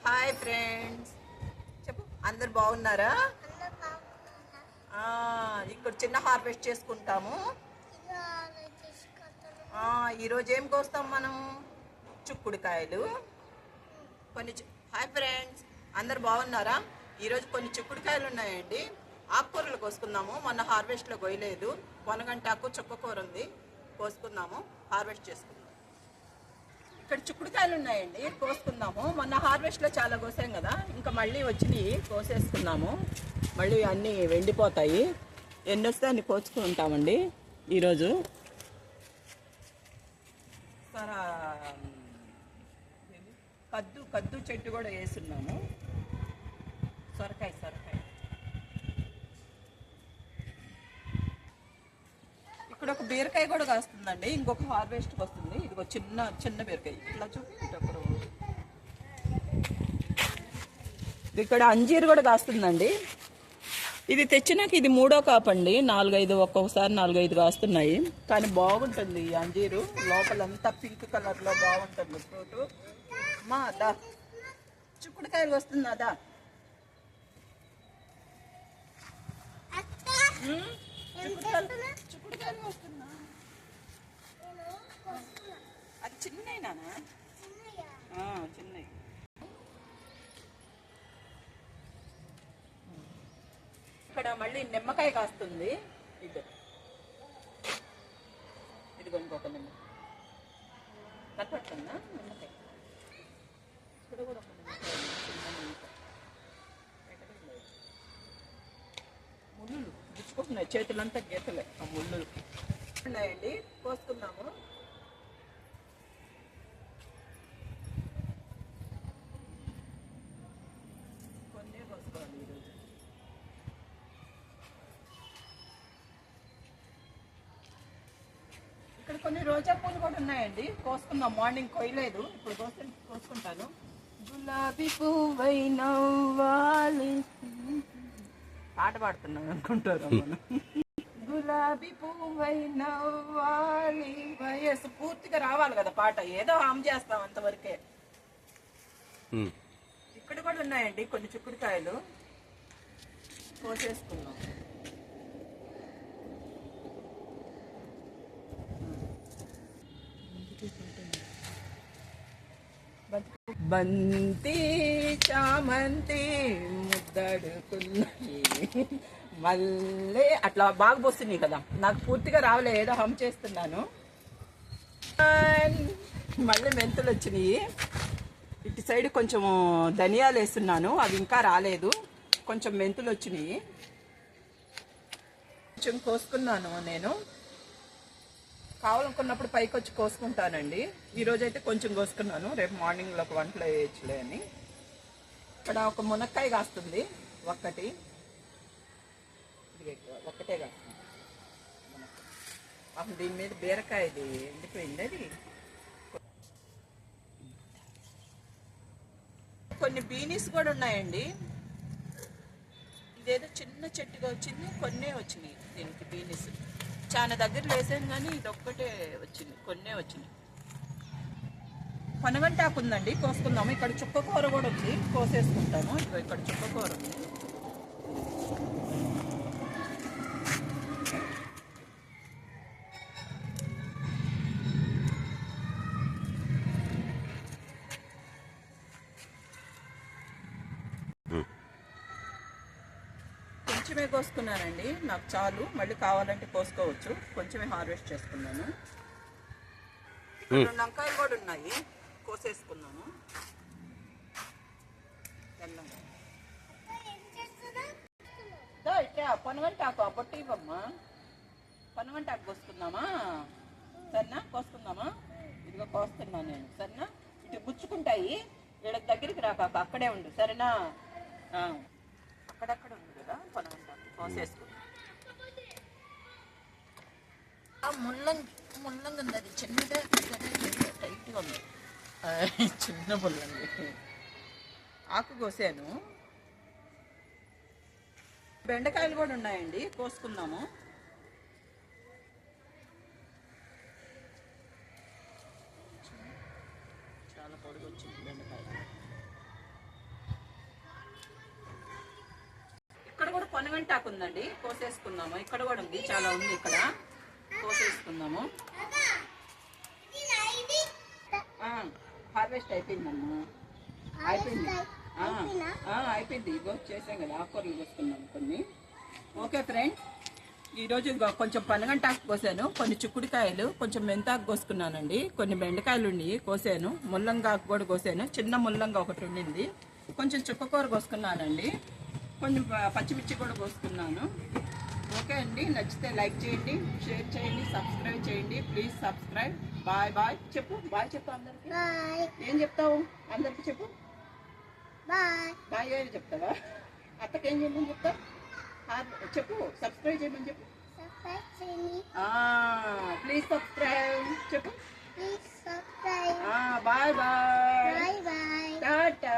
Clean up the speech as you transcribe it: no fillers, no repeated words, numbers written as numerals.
Hi friends, చెప్పు. అందరు బాగున్నారా? ఇక్కడ చిన్న హార్వెస్ట్ చేసుకుంటాము. ఈరోజు ఏం కోస్తాం మనం? చిక్కుడుకాయలు. హాయ్ ఫ్రెండ్స్, అందరు బాగున్నారా? ఈరోజు కొన్ని చిక్కుడుకాయలు ఉన్నాయండి. ఆకుకూరలు కోసుకుందాము. మొన్న హార్వెస్ట్లో కొయ్యలేదు. పొనగంటాకు చుక్కకూర ఉంది, కోసుకుందాము, హార్వెస్ట్ చేసుకుందాం. ఇక్కడ చిక్కుడుకాయలు ఉన్నాయండి, కోసుకుందాము. మొన్న హార్వెస్ట్లో చాలా కోసాం కదా, ఇంకా మళ్ళీ వచ్చి కోసేసుకున్నాము. మళ్ళీ అన్నీ వెండిపోతాయి. ఎన్ని వస్తే అన్ని కోసుకుంటామండి ఈరోజు. కద్దు చెట్టు కూడా వేస్తున్నాము. సొరకాయ ఇక్కడ ఒక బీరకాయ కూడా కాస్తుందండి. ఇంకొక హార్వెస్ట్కి వస్తుంది. ఇదిగో చిన్న బీరకాయ ఇట్లా చూపించప్పుడు. ఇక్కడ అంజీరు కూడా కాస్తుందండి. ఇది తెచ్చినాక ఇది 3వ కాపండి. 4-5 ఒక్కొక్కసారి 4-5 కాస్తున్నాయి. కానీ బాగుంటుంది ఈ అంజీరు. లోపలంతా పింక్ కలర్లో బాగుంటుంది ఫ్రూట్. మా దా చిక్కుడుకాయలు వస్తుందా? దా చిక్కుడుకాయలు వస్తున్నా. అది చిన్నైనా? చిన్నవి. ఇక్కడ మళ్ళీ నిమ్మకాయ కాస్తుంది. ఇదిగో ఇంకొక నిమ్మకాయ కనపడుతుందా? నిమ్మకాయ ఇక్కడ కూడా ఒక నిమ్మకాయ, చిన్న నిమ్మకాయ. ముళ్ళు గుచ్చుకుంటున్నాయి, చేతులంతా గీతలే ఆ ముళ్ళు ఉన్నాయండి. కోసుకున్నాము. కొన్నే కోసుకోవాలి ఈరోజు. ఇక్కడ కొన్ని రోజా పూలు కూడా ఉన్నాయండి, కోసుకుందాం. మార్నింగ్ కొయ్యలేదు, ఇప్పుడు కోసుకుంటాను. గులాబీ పువ్వై నవ్వాలి, పాట పాడుతున్నాను అనుకుంటారు. గులాబీ పువ్వై నవ్వాలి, వయసు పూర్తిగా రావాలి కదా పాట. ఏదో హామ్ చేస్తాం అంతవరకే. ఇక్కడ కూడా ఉన్నాయండి కొన్ని చిక్కుడుకాయలు, కోసేసుకున్నాం. బంతి చామంతి ముద్దడుకున్నాయి మళ్ళీ అట్లా బాగా పోస్తున్నాయి కదా. నాకు పూర్తిగా రావలే, ఏదో హమ్ చేస్తున్నాను. మళ్ళీ మెంతులు వచ్చినాయి. ఇటు సైడ్ కొంచెం ధనియాలు వేస్తున్నాను, అవి ఇంకా రాలేదు. కొంచెం మెంతులు వచ్చినాయి, కొంచెం కోసుకున్నాను. నేను కావాలనుకున్నప్పుడు పైకి వచ్చి కోసుకుంటానండి. ఈరోజైతే కొంచెం కోసుకున్నాను, రేపు మార్నింగ్లో ఒక వంటలో వేయచ్చులే అని. ఇక్కడ ఒక మునక్కాయ కాస్తుంది, ఒక్కటే కాస్తుంది. దీని మీద బీరకాయ ఇది ఎండిపోయింది. అది కొన్ని బీనీస్ కూడా ఉన్నాయండి. ఇదేదో చిన్న చెట్టుగా వచ్చింది, కొన్నే వచ్చినాయి దీనికి బీనీస్. చాలా దగ్గర వేసాను కానీ ఇది ఒక్కటే వచ్చింది, కొన్నే వచ్చినాయి. పనగంటాకు ఉందండి, కోసుకుందాము. ఇక్కడ చుక్కకూర కూడా ఉంది, కోసేసుకుంటాము. ఇక్కడ చుక్కకూర ఉంది. కొంచెమే కోసుకున్నానండి, నాకు చాలు. మళ్ళీ కావాలంటే కోసుకోవచ్చు. కొంచెమే హార్వెస్ట్ చేసుకున్నాను. 2 వంకాయలు కూడా ఉన్నాయి, కోసేసుకున్నాను. ఇట్లా పనగంటాకు పొట్టి ఇవ్వమ్మా. పనగంటాకు కోసుకుందామా? సరేనా? కోసుకుందామా? ఇదిగో కోస్తున్నాను నేను. సరేనా? ఇటు గుచ్చుకుంటాయి, వీళ్ళకి దగ్గరికి రాక అక్కడే ఉండు. సరేనా? అక్కడక్కడ ఉంది కదా పనగంటాకు, కోసేసుకుంటాం. ముల్లంగి ఉంది, అది చిన్నదే టైట్గా ఉంది. చిన్న ముల్లంగి ఆకు కోసాను. బెండకాయలు కూడా ఉన్నాయండి, కోసుకుందాము. చాలా పొడుగు వచ్చింది బెండకాయ. పొనగంటాకు ఉందండి, కోసేసుకుందాము. ఇక్కడ కూడా ఉంది, చాలా ఉంది ఇక్కడ, కోసేసుకుందాము. హార్వెస్ట్ అయిపోయిందమ్మా, అయిపోయింది. అయిపోయింది. ఇగో చేసాం కదా, ఆకుకూరలు కోసుకున్నాము కొన్ని. ఓకే ఫ్రెండ్స్, ఈరోజు కొంచెం పనగంటాకు కోసాను, కొన్ని చిక్కుడుకాయలు, కొంచెం మెంతాకు కోసుకున్నానండి, కొన్ని బెండకాయలు ఉండి కోసాను, ముల్లంగాకు కూడా కోసాను, చిన్న ముల్లంగా ఒకటి ఉండింది, కొంచెం చుక్కకూర కోసుకున్నానండి, కొంచెం పచ్చిమిర్చి కూడా కోసుకున్నాను. ఓకే అండి, నచ్చితే లైక్ చేయండి, షేర్ చేయండి, సబ్స్క్రైబ్ చేయండి. Please subscribe. బాయ్ బాయ్ చెప్పు, బాయ్ చెప్పు అందరికి. ఏం చెప్తావు అందరికి? చెప్పు బాయ్ అని చెప్తావా? అత్తకేం చేయమని చెప్తావు? చెప్పు, సబ్స్క్రైబ్ చేయమని చెప్పు. ప్లీజ్ సబ్స్క్రైబ్ చెప్పు. Bye bye, Tata.